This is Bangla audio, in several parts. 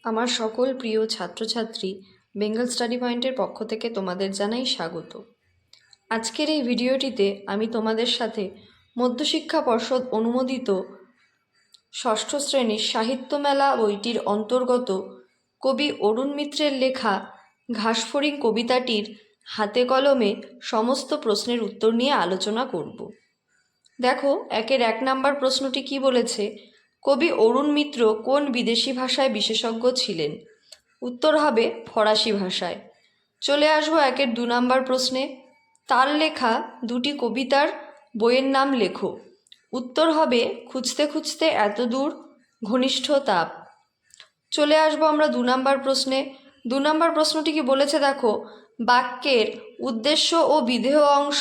আমার সকল প্রিয় ছাত্রছাত্রী বেঙ্গল স্টাডি পয়েন্টের পক্ষ থেকে তোমাদের জানাই স্বাগত। আজকের এই ভিডিওটিতে আমি তোমাদের সাথে মধ্যশিক্ষা পর্ষদ অনুমোদিত ষষ্ঠ শ্রেণীর সাহিত্য মেলা বইটির অন্তর্গত কবি অরুণ মিত্রের লেখা ঘাসফড়িং কবিতাটির হাতে কলমে সমস্ত প্রশ্নের উত্তর নিয়ে আলোচনা করব। দেখো, 1 নাম্বার প্রশ্নটি কি বলেছে? কবি অরুণ মিত্র কোন বিদেশি ভাষায় বিশেষজ্ঞ ছিলেন? উত্তর হবে ফরাসি ভাষায়। চলে আসবো 2 নাম্বার প্রশ্নে। তার লেখা দুটি কবিতার বইয়ের নাম লেখো। উত্তর হবে খুঁজতে খুঁজতে এত দূর, ঘনিষ্ঠ তাপ। চলে আসবো আমরা 2 নাম্বার প্রশ্নে। 2 নাম্বার প্রশ্নটি কি বলেছে দেখো, বাক্যের উদ্দেশ্য ও বিধেয় অংশ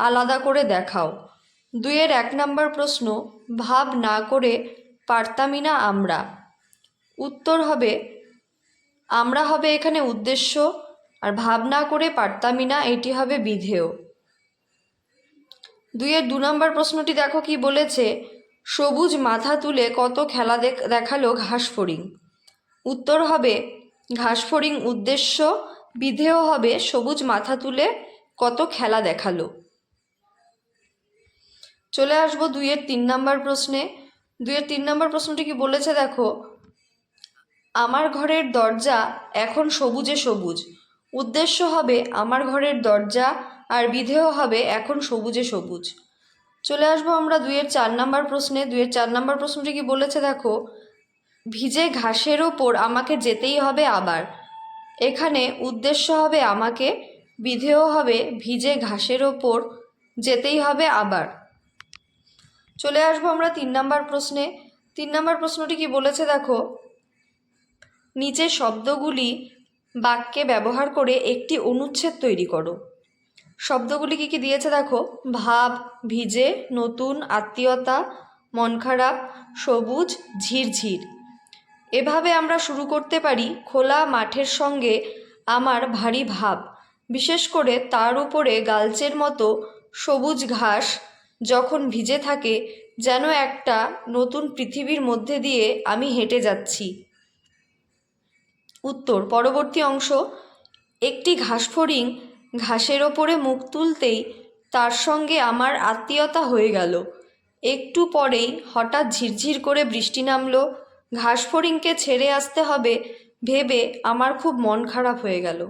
আলাদা করে দেখাও। 1 নাম্বার প্রশ্ন, ভাব না করে পারতামই না আমরা। উত্তর হবে আমরা হবে এখানে উদ্দেশ্য, আর ভাব না করে পারতামই না এটি হবে বিধেয়। 2 নাম্বার প্রশ্নটি দেখো কি বলেছে, সবুজ মাথা তুলে কত খেলা দেখালো ঘাসফড়িং। উত্তর হবে ঘাসফড়িং উদ্দেশ্য, বিধেয় হবে সবুজ মাথা তুলে কত খেলা দেখালো। চলে আসবো 3 নাম্বার প্রশ্নে। 3 নাম্বার প্রশ্নটি কি বলেছে দেখো, আমার ঘরের দরজা এখন সবুজে সবুজ। উদ্দেশ্য হবে আমার ঘরের দরজা, আর বিধেয় হবে এখন সবুজে সবুজ। চলে আসবো আমরা 4 নাম্বার প্রশ্নে। 4 নাম্বার প্রশ্নটি কি বলেছে দেখো, ভিজে ঘাসের ওপর আমাকে যেতেই হবে আবার। এখানে উদ্দেশ্য হবে আমাকে, বিধেয় হবে ভিজে ঘাসের ওপর যেতেই হবে আবার। চলে আসবো আমরা 3 নাম্বার প্রশ্নে। 3 নাম্বার প্রশ্নটি কি বলেছে দেখো, নিচের শব্দগুলি বাক্যে ব্যবহার করে একটি অনুচ্ছেদ তৈরি করো। শব্দগুলি কি কি দিয়েছে দেখো, ভাব, ভিজে, নতুন, আত্মীয়তা, মন খারাপ, সবুজ, ঝিরঝির। এভাবে আমরা শুরু করতে পারি, খোলা মাঠের সঙ্গে আমার ভারী ভাব, বিশেষ করে তার উপরে গালচের মতো সবুজ ঘাস যখন ভিজে থাকে, যেন একটা নতুন পৃথিবীর মধ্যে দিয়ে আমি হেঁটে যাচ্ছি। উত্তর, পরবর্তী অংশ, একটি ঘাসফড়িং ঘাসের ওপরে মুখ তুলতেই তার সঙ্গে আমার আত্মীয়তা হয়ে গেল। একটু পরেই হঠাৎ ঝিরঝির করে বৃষ্টি নামলো। ঘাসফড়িংকে ছেড়ে আসতে হবে ভেবে আমার খুব মন খারাপ হয়ে গেল।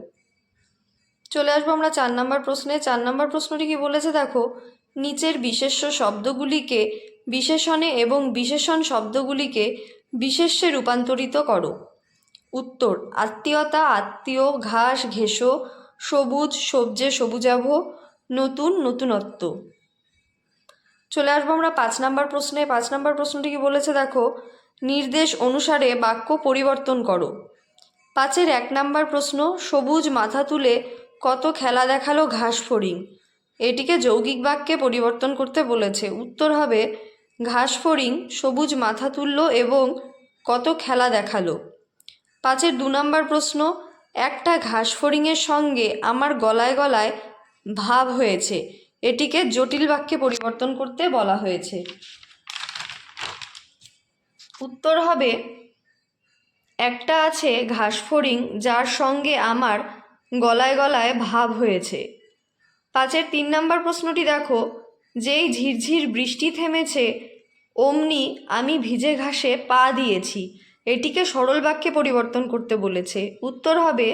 চলে আসবো আমরা 4 নাম্বার প্রশ্নে। 4 নাম্বার প্রশ্নটি কি বলেছে দেখো, নিচের বিশেষ্য শব্দগুলিকে বিশেষণে এবং বিশেষণ শব্দগুলিকে বিশেষ্যে রূপান্তরিত করো। উত্তর, আত্মীয়তা, আত্মীয়, ঘাস, ঘেঁষো, সবুজ, সবজে, সবুজাভ, নতুন, নতুনত্ব। চলে আসবো আমরা 5 নাম্বার প্রশ্নে। 5 নাম্বার প্রশ্নটি কি বলেছে দেখো, নির্দেশ অনুসারে বাক্য পরিবর্তন করো। 5-এর 1 নাম্বার প্রশ্ন, সবুজ মাথা তুলে কত খেলা দেখালো ঘাসফড়িং। এটিকে যৌগিক বাক্যে পরিবর্তন করতে বলেছে। উত্তর হবে ঘাসফড়িং সবুজ মাথা তুলল এবং কত খেলা দেখালো। 5-এর 2 নাম্বার প্রশ্ন, একটা ঘাসফড়িংয়ের সঙ্গে আমার গলায় গলায় ভাব হয়েছে। এটিকে জটিল বাক্যে পরিবর্তন করতে বলা হয়েছে। উত্তর হবে একটা আছে ঘাসফড়িং যার সঙ্গে আমার গলায় গলায় ভাব হয়েছে। 5-এর 3 নাম্বার প্রশ্নটি দেখো, যেই ঝিরঝির বৃষ্টি থেমেছে অমনি আমি ভিজে ঘাসে পা দিয়েছি। এটিকে সরল বাক্যে পরিবর্তন করতে বলেছে। উত্তর হবে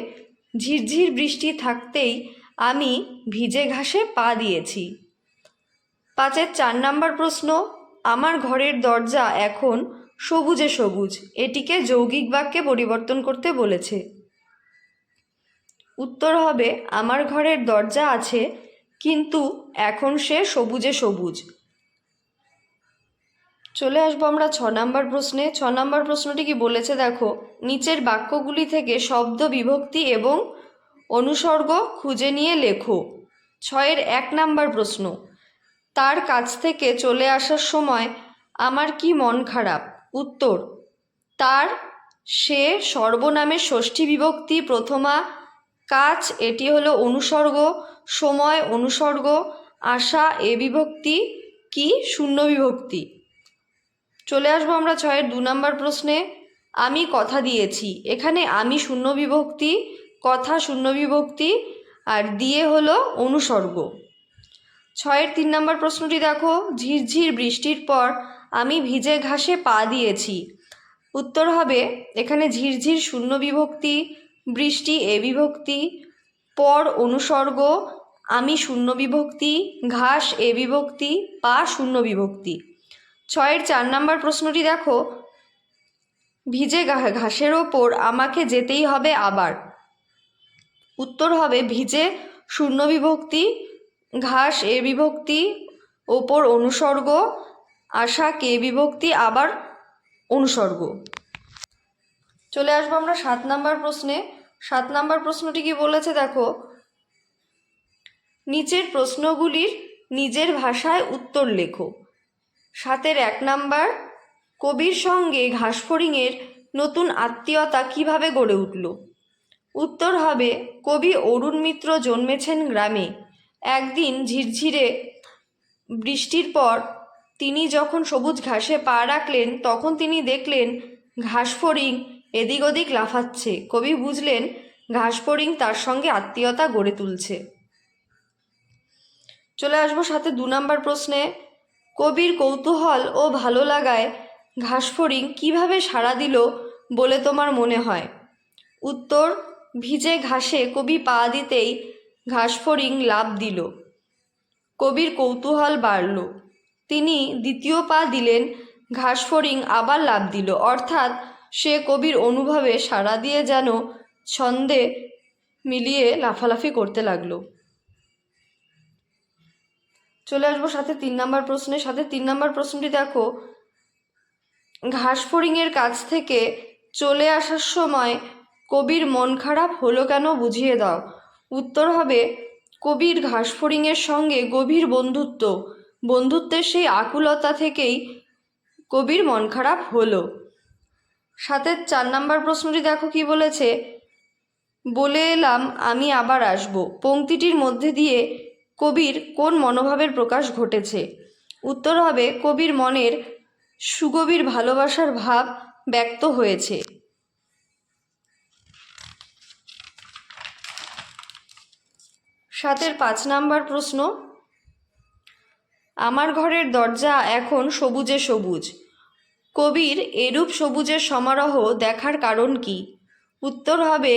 ঝিরঝির বৃষ্টি থাকতেই আমি ভিজে ঘাসে পা দিয়েছি। 5-এর 4 নাম্বার প্রশ্ন, আমার ঘরের দরজা এখন সবুজে সবুজ। এটিকে যৌগিক বাক্যে পরিবর্তন করতে বলেছে। উত্তর হবে আমার ঘরের দরজা আছে কিন্তু এখন সে সবুজে সবুজ। চলে আসবো আমরা 6 নাম্বার প্রশ্নে। 6 নাম্বার প্রশ্নটি কি বলেছে দেখো, নিচের বাক্যগুলি থেকে শব্দ বিভক্তি এবং অনুসর্গ খুঁজে নিয়ে লেখো। 6-এর 1 নাম্বার প্রশ্ন, তার কাছ থেকে চলে আসার সময় আমার কি মন খারাপ। উত্তর, তার, সে সর্বনামের ষষ্ঠী বিভক্তি প্রথমা, কাজ এটি হলো অনুসর্গ, সময় অনুসর্গ, আশা এ বিভক্তি, কি শূন্য বিভক্তি। চলে আসবো আমরা 6-এর 2 নাম্বার প্রশ্নে, আমি কথা দিয়েছি। এখানে আমি শূন্য বিভক্তি, কথা শূন্য বিভক্তি, আর দিয়ে হলো অনুসর্গ। 6-এর 3 নম্বর প্রশ্নটি দেখো, ঝিরঝির বৃষ্টির পর আমি ভিজে ঘাসে পা দিয়েছি। উত্তর হবে এখানে ঝিরঝির শূন্য বিভক্তি, বৃষ্টি এ বিভক্তি, পর অনুসর্গ, আমি শূন্য বিভক্তি, ঘাস এ বিভক্তি, পা শূন্য বিভক্তি। 6-এর 4 নম্বর প্রশ্নটি দেখো, ভিজে ঘাসের ওপর আমাকে যেতেই হবে আবার। উত্তর হবে ভিজে শূন্য বিভক্তি, ঘাস এ বিভক্তি, ওপর অনুসর্গ, আশা কে বিভক্তি, আবার অনুসর্গ। চলে আসবো আমরা 7 নম্বর প্রশ্নে। 7 নম্বর প্রশ্নটি কি বলেছে দেখো, নিচের প্রশ্নগুলির নিজের ভাষায় উত্তর লেখো। 7-এর 1 নম্বর, কবির সঙ্গে ঘাসফড়িংয়ের নতুন আত্মীয়তা কিভাবে গড়ে উঠল। উত্তর হবে কবি অরুণ মিত্র জন্মেছেন গ্রামে। একদিন ঝিরঝিরে বৃষ্টির পর তিনি যখন সবুজ ঘাসে পা রাখলেন তখন তিনি দেখলেন ঘাসফড়িং এদিক ওদিক লাফাচ্ছে। কবি বুঝলেন ঘাসফড়িং তার সঙ্গে আত্মীয়তা গড়ে তুলছে। চলে আসবো 7-এর 2 নম্বর প্রশ্নে, কবির কৌতূহল ও ভালো লাগায় ঘাসফড়িং কিভাবে সাড়া দিল বলে তোমার মনে হয়। উত্তর, ভিজে ঘাসে কবি পা দিতেই ঘাসফড়িং লাফ দিল। কবির কৌতূহল বাড়ল, তিনি দ্বিতীয় পা দিলেন, ঘাসফড়িং আবার লাফ দিল। অর্থাৎ সে কবির অনুভবে সাড়া দিয়ে যেন ছন্দে মিলিয়ে লাফালাফি করতে লাগলো। চলে আসবো 7-এর 3 নম্বর প্রশ্নে। 7-এর 3 নম্বর প্রশ্নটি দেখো, ঘাসফড়িংয়ের কাছ থেকে চলে আসার সময় কবির মন খারাপ হলো কেন বুঝিয়ে দাও। উত্তর হবে কবির ঘাসফড়িংয়ের সঙ্গে গভীর বন্ধুত্বের সেই আকুলতা থেকেই কবির মন খারাপ হলো। 7-এর 4 নম্বর প্রশ্নটি দেখো কি বলেছে, বলে এলাম আমি আবার আসব। পংক্তিটির মধ্যে দিয়ে কবির কোন মনোভাবের প্রকাশ ঘটেছে। উত্তর হবে কবির মনের সুগভীর ভালোবাসার ভাব ব্যক্ত হয়েছে। 7-এর 5 নম্বর প্রশ্ন, আমার ঘরের দরজা এখন সবুজে সবুজ। কবির এরূপ সবুজের সমারোহ দেখার কারণ কি। উত্তর হবে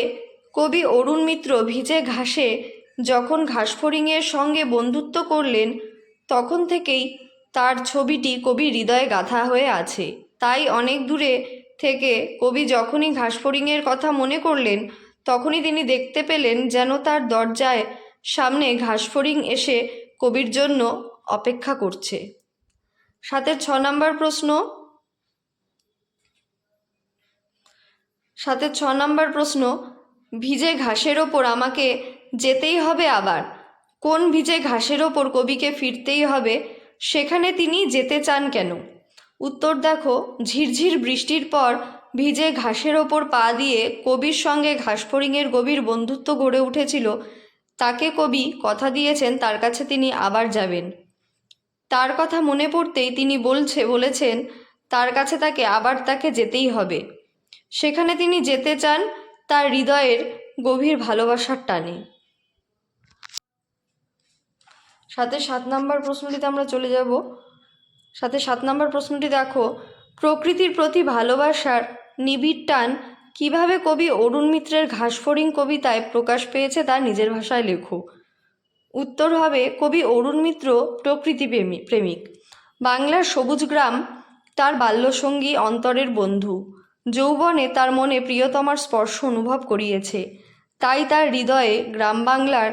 কবি অরুণ মিত্র ভিজে ঘাসে যখন ঘাসফড়িংয়ের সঙ্গে বন্ধুত্ব করলেন তখন থেকেই তার ছবিটি কবির হৃদয়ে গাঁথা হয়ে আছে। তাই অনেক দূরে থেকে কবি যখনই ঘাসফড়িংয়ের কথা মনে করলেন তখনই তিনি দেখতে পেলেন যেন তার দরজায় সামনে ঘাসফড়িং এসে কবির জন্য অপেক্ষা করছে। 7-এর 6 নম্বর প্রশ্ন। 7-এর 6 নম্বর প্রশ্ন, ভিজে ঘাসের ওপর আমাকে যেতেই হবে আবার। কোন ভিজে ঘাসের ওপর কবিকে ফিরতেই হবে, সেখানে তিনি যেতে চান কেন। উত্তর দেখো, ঝিরঝির বৃষ্টির পর ভিজে ঘাসের ওপর পা দিয়ে কবির সঙ্গে ঘাসফড়িংয়ের গভীর বন্ধুত্ব গড়ে উঠেছিল। তাকে কবি কথা দিয়েছেন তার কাছে তিনি আবার যাবেন। তার কথা মনে পড়তেই তিনি বলেছেন তার কাছে তাকে যেতেই হবে। সেখানে তিনি যেতে চান তার হৃদয়ের গভীর ভালোবাসার টানে। 7-এর 7 নম্বর প্রশ্নটিতে আমরা চলে যাব। 7-এর 7 নম্বর প্রশ্নটি দেখো, প্রকৃতির প্রতি ভালোবাসার নিবিড় টান কীভাবে কবি অরুণ মিত্রের ঘাসফড়িং কবিতায় প্রকাশ পেয়েছে তা নিজের ভাষায় লেখো। উত্তর হবে কবি অরুণ মিত্র প্রকৃতি প্রেমিক। বাংলার সবুজ গ্রাম তার বাল্যসঙ্গী, অন্তরের বন্ধু। যৌবনে তার মনে প্রিয়তমার স্পর্শ অনুভব করিয়েছে। তাই তার হৃদয়ে গ্রাম বাংলার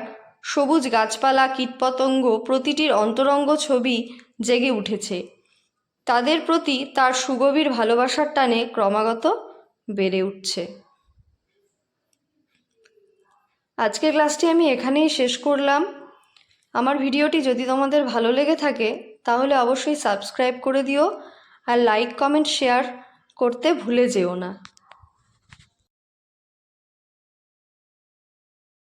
সবুজ গাছপালা, কীটপতঙ্গ প্রতিটির অন্তরঙ্গ ছবি জেগে উঠেছে। তাদের প্রতি তার সুগভীর ভালোবাসার টানে ক্রমাগত বেড়ে উঠছে। আজকের ক্লাসটি আমি এখানেই শেষ করলাম। আমার ভিডিওটি যদি তোমাদের ভালো লেগে থাকে তাহলে অবশ্যই সাবস্ক্রাইব করে দিও আর লাইক, কমেন্ট, শেয়ার করতে ভুলে যেও না।